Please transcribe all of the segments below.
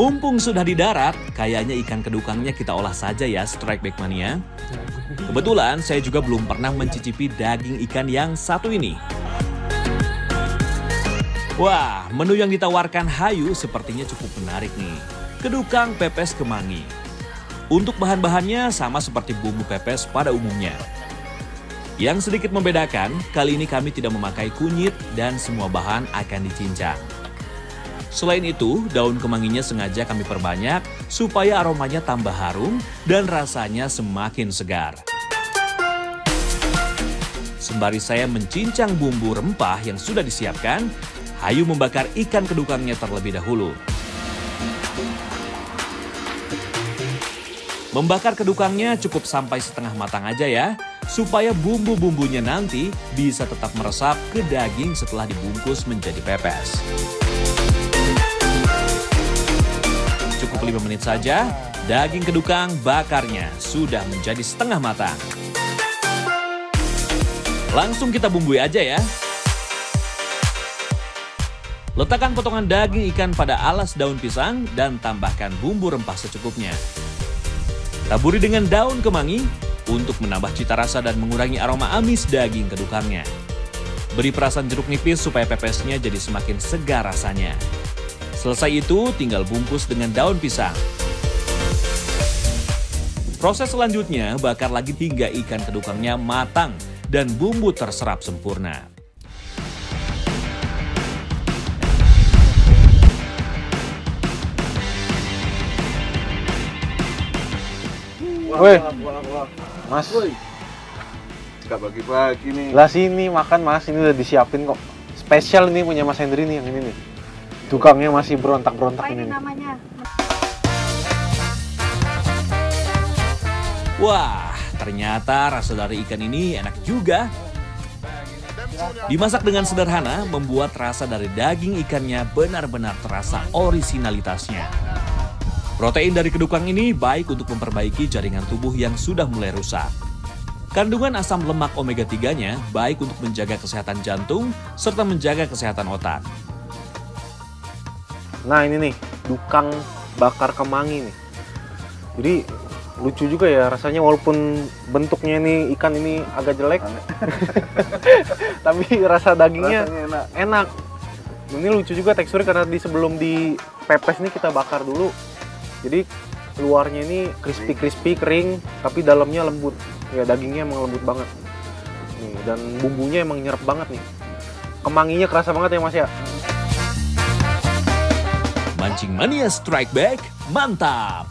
Mumpung sudah di darat, kayaknya ikan kedukangnya kita olah saja ya, Strike Back Mania. Kebetulan saya juga belum pernah mencicipi daging ikan yang satu ini. Wah, menu yang ditawarkan Hayu sepertinya cukup menarik nih. Kedukang pepes kemangi. Untuk bahan-bahannya sama seperti bumbu pepes pada umumnya. Yang sedikit membedakan, kali ini kami tidak memakai kunyit dan semua bahan akan dicincang. Selain itu, daun kemanginya sengaja kami perbanyak supaya aromanya tambah harum dan rasanya semakin segar. Sembari saya mencincang bumbu rempah yang sudah disiapkan, Hayu membakar ikan kedukangnya terlebih dahulu. Membakar kedukangnya cukup sampai setengah matang aja ya, supaya bumbu-bumbunya nanti bisa tetap meresap ke daging setelah dibungkus menjadi pepes. Cukup 5 menit saja, daging kedukang bakarnya sudah menjadi setengah matang. Langsung kita bumbui aja ya. Letakkan potongan daging ikan pada alas daun pisang dan tambahkan bumbu rempah secukupnya. Taburi dengan daun kemangi untuk menambah cita rasa dan mengurangi aroma amis daging kedukangnya. Beri perasan jeruk nipis supaya pepesnya jadi semakin segar rasanya. Selesai itu, tinggal bungkus dengan daun pisang. Proses selanjutnya, bakar lagi hingga ikan kedukangnya matang dan bumbu terserap sempurna. Woi, Mas. Gak pagi-pagi nih. Lah sini makan Mas, ini udah disiapin kok. Spesial nih punya Mas Hendri nih yang ini nih. Tukangnya masih berontak-berontak ini. Namanya? Wah, ternyata rasa dari ikan ini enak juga. Dimasak dengan sederhana, membuat rasa dari daging ikannya benar-benar terasa orisinalitasnya. Protein dari kedukang ini baik untuk memperbaiki jaringan tubuh yang sudah mulai rusak. Kandungan asam lemak omega 3-nya baik untuk menjaga kesehatan jantung serta menjaga kesehatan otak. Nah ini nih, dukang bakar kemangi nih. Jadi lucu juga ya rasanya walaupun bentuknya ini ikan ini agak jelek. Tapi rasa dagingnya enak. Ini lucu juga teksturnya karena sebelum di pepes ini kita bakar dulu. Jadi luarnya ini crispy kering, tapi dalamnya lembut. Ya dagingnya emang lembut banget. Nih, dan bumbunya emang nyerap banget nih. Kemanginya kerasa banget ya Mas ya. Mancing Mania Strike Back, mantap!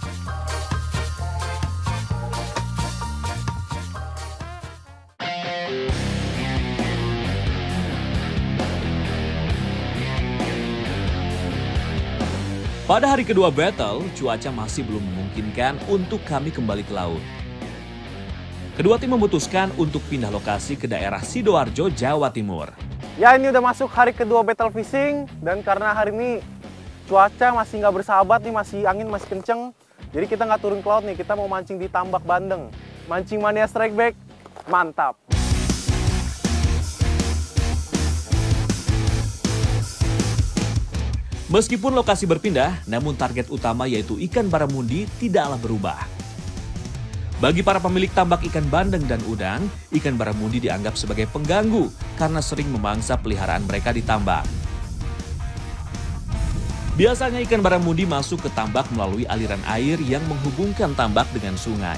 Pada hari kedua battle, cuaca masih belum memungkinkan untuk kami kembali ke laut. Kedua tim memutuskan untuk pindah lokasi ke daerah Sidoarjo, Jawa Timur. Ya ini udah masuk hari kedua battle fishing, dan karena hari ini cuaca masih nggak bersahabat nih, angin masih kenceng. Jadi kita nggak turun ke laut nih, kita mau mancing di Tambak Bandeng. Mancing Mania Strike Back, mantap! Meskipun lokasi berpindah, namun target utama yaitu ikan baramundi tidaklah berubah. Bagi para pemilik tambak ikan bandeng dan udang, ikan baramundi dianggap sebagai pengganggu karena sering memangsa peliharaan mereka di tambak. Biasanya ikan baramundi masuk ke tambak melalui aliran air yang menghubungkan tambak dengan sungai.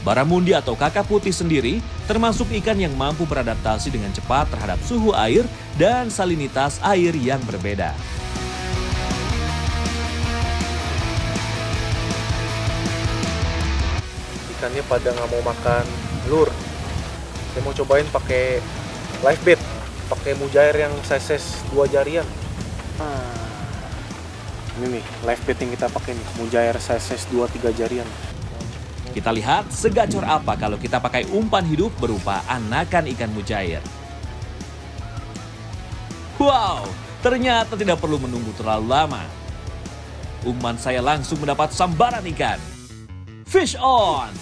Baramundi atau kakap putih sendiri termasuk ikan yang mampu beradaptasi dengan cepat terhadap suhu air dan salinitas air yang berbeda. Ikannya pada nggak mau makan lure. Saya mau cobain pakai live bait, pakai mujair yang size 2 jarian. Ini nih live bait yang kita pakai nih, mujair size 2-3 jarian. Kita lihat segacor apa kalau kita pakai umpan hidup berupa anakan ikan mujair. Wow, ternyata tidak perlu menunggu terlalu lama. Umpan saya langsung mendapat sambaran ikan. Fish on!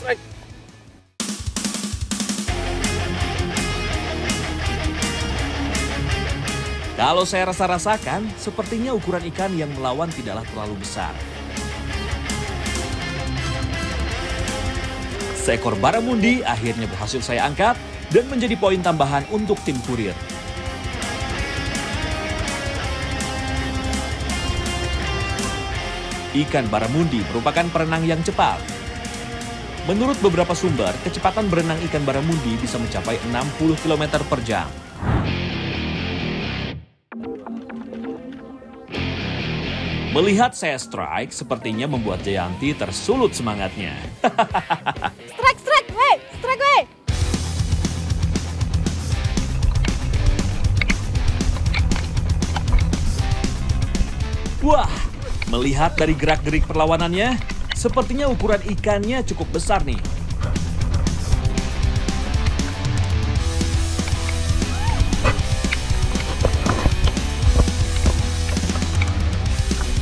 Kalau saya rasa-rasakan, sepertinya ukuran ikan yang melawan tidaklah terlalu besar. Seekor baramundi akhirnya berhasil saya angkat dan menjadi poin tambahan untuk tim kurir. Ikan baramundi merupakan perenang yang cepat. Menurut beberapa sumber, kecepatan berenang ikan baramundi bisa mencapai 60 km per jam. Melihat saya strike, sepertinya membuat Jayanti tersulut semangatnya. Strike, weh! Strike, weh! Wah, melihat dari gerak-gerik perlawanannya, sepertinya ukuran ikannya cukup besar nih.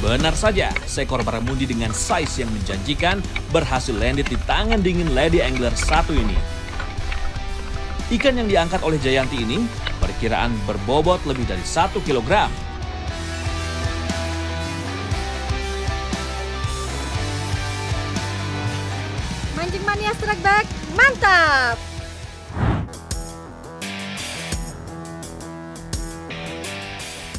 Benar saja, seekor baramundi dengan size yang menjanjikan berhasil landed di tangan dingin Lady Angler 1 ini. Ikan yang diangkat oleh Jayanti ini perkiraan berbobot lebih dari 1 kilogram. Mancing Mania Strike Back, mantap!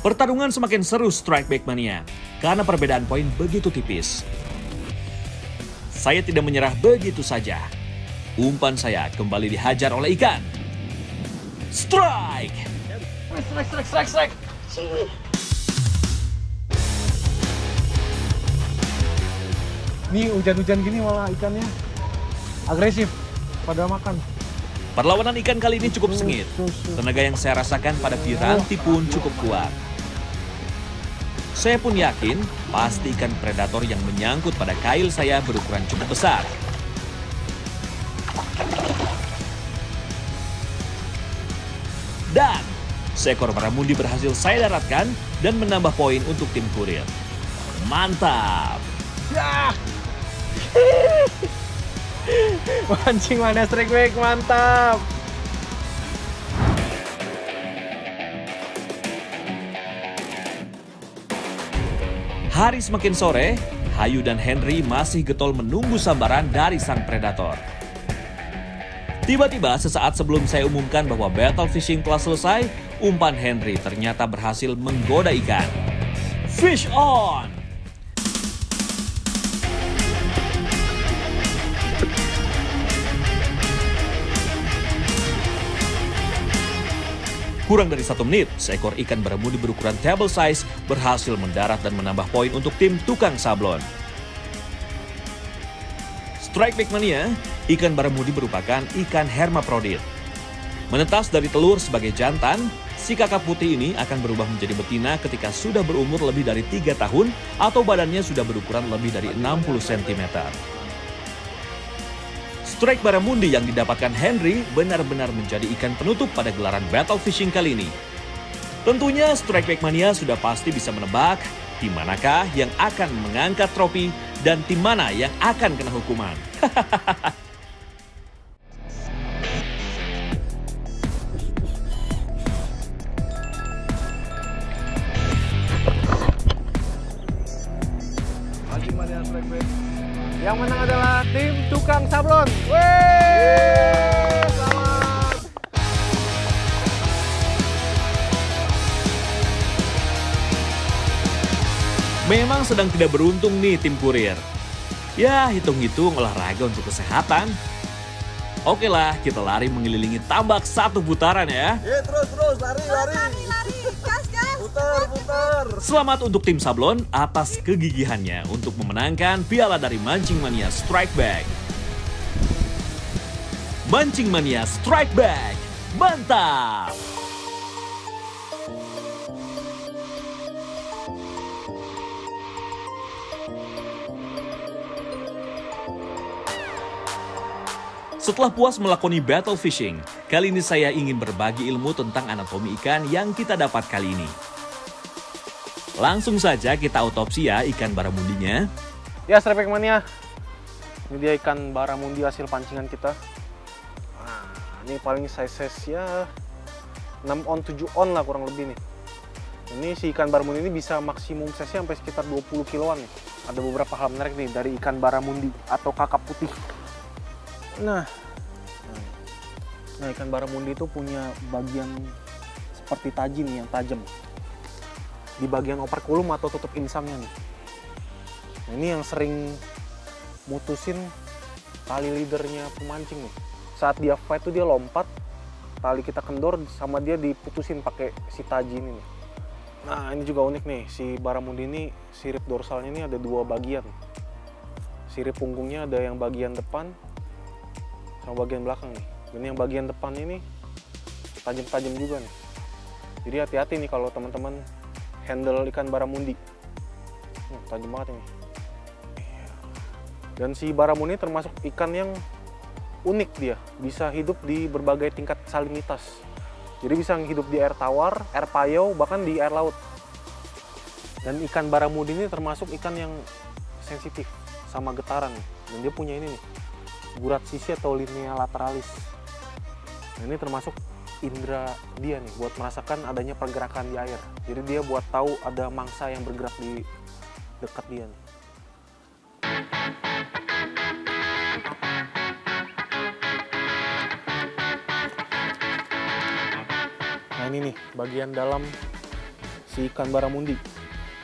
Pertarungan semakin seru Strike Back Mania karena perbedaan poin begitu tipis. Saya tidak menyerah begitu saja. Umpan saya kembali dihajar oleh ikan. Strike! Strike. Nih hujan-hujan gini malah ikannya agresif pada makan. Perlawanan ikan kali ini cukup sengit. Tenaga yang saya rasakan pada Piranti pun cukup kuat. Saya pun yakin pasti ikan predator yang menyangkut pada kail saya berukuran cukup besar. Dan seekor baramundi berhasil saya daratkan dan menambah poin untuk tim kurir. Mantap! Ya! Mancing Mania Strike Back, mantap! Hari semakin sore, Hayu dan Henry masih getol menunggu sambaran dari sang predator. Tiba-tiba sesaat sebelum saya umumkan bahwa battle fishing telah selesai, umpan Henry ternyata berhasil menggoda ikan. Fish on! Kurang dari 1 menit, seekor ikan baramundi berukuran table size berhasil mendarat dan menambah poin untuk tim tukang sablon. Strike Back Mania, ikan baramundi merupakan ikan hermaprodit. Menetas dari telur sebagai jantan, si kakap putih ini akan berubah menjadi betina ketika sudah berumur lebih dari 3 tahun atau badannya sudah berukuran lebih dari 60 cm. Strike baramundi yang didapatkan Henry benar-benar menjadi ikan penutup pada gelaran battle fishing kali ini. Tentunya Strike Back Mania sudah pasti bisa menebak tim manakah yang akan mengangkat trofi dan tim mana yang akan kena hukuman. Mancing Mania Strike Back. Yang menang adalah tim tukang sablon. Wih, selamat. Memang sedang tidak beruntung nih tim kurir. Ya, hitung-hitung olahraga untuk kesehatan. Oke lah, kita lari mengelilingi tambak 1 putaran ya. Terus, lari. Lari, gas! Putar. Selamat untuk tim Sablon atas kegigihannya untuk memenangkan piala dari Mancing Mania Strike Back. Mancing Mania Strike Back, mantap! Setelah puas melakoni battle fishing, kali ini saya ingin berbagi ilmu tentang anatomi ikan yang kita dapat kali ini. Langsung saja kita autopsi ya ikan baramundinya. Ya, Strike Back Mania. Ini dia ikan baramundi hasil pancingan kita. Nah, ini paling size ya 6 on 7 on lah kurang lebih nih. Ini si ikan baramundi ini bisa maksimum size sampai sekitar 20 kiloan nih. Ada beberapa hal menarik nih dari ikan baramundi atau kakap putih. Nah ikan baramundi itu punya bagian seperti taji nih yang tajam di bagian operculum atau tutup insangnya nih. Nah, ini yang sering mutusin tali leadernya pemancing nih. Saat dia fight tuh dia lompat, tali kita kendor sama dia diputusin pakai si taji ini nih. Nah ini juga unik nih, si baramundi ini sirip dorsalnya ini ada dua bagian. Sirip punggungnya ada yang bagian depan sama bagian belakang nih. Dan yang bagian depan ini tajam-tajam juga nih. Jadi hati-hati nih kalau teman-teman handle ikan baramundi. Tajam banget ini. Dan si baramundi termasuk ikan yang unik dia, bisa hidup di berbagai tingkat salinitas. Jadi bisa hidup di air tawar, air payau, bahkan di air laut. Dan ikan baramundi ini termasuk ikan yang sensitif sama getaran. Dan dia punya ini nih, gurat sisi atau linea lateralis. Nah, ini termasuk indera dia nih, buat merasakan adanya pergerakan di air. Jadi dia buat tahu ada mangsa yang bergerak di dekat dia nih. Nah ini nih bagian dalam si ikan baramundi.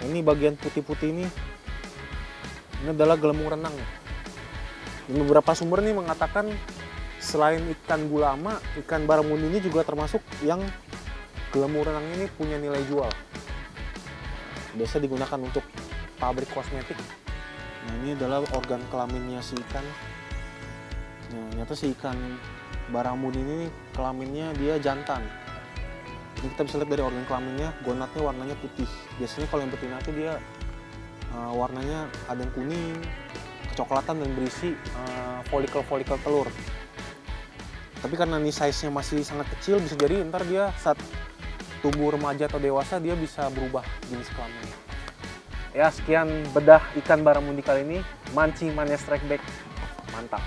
Nah, ini bagian putih-putih ini adalah gelembung renang. Dan beberapa sumber nih mengatakan selain ikan gulama, ikan baramundi ini juga termasuk yang gelembung renang ini punya nilai jual. Biasa digunakan untuk pabrik kosmetik. Nah ini adalah organ kelaminnya si ikan. Nah ternyata si ikan baramundi ini kelaminnya dia jantan. Ini kita bisa lihat dari organ kelaminnya, gonadnya warnanya putih. Biasanya kalau yang betina itu dia warnanya ada yang kuning, kecoklatan dan berisi folikel-folikel telur. Tapi karena ini size-nya masih sangat kecil, bisa jadi ntar dia saat tumbuh remaja atau dewasa dia bisa berubah jenis kelaminnya. Ya sekian bedah ikan baramundi kali ini, mancing mania strike back, mantap.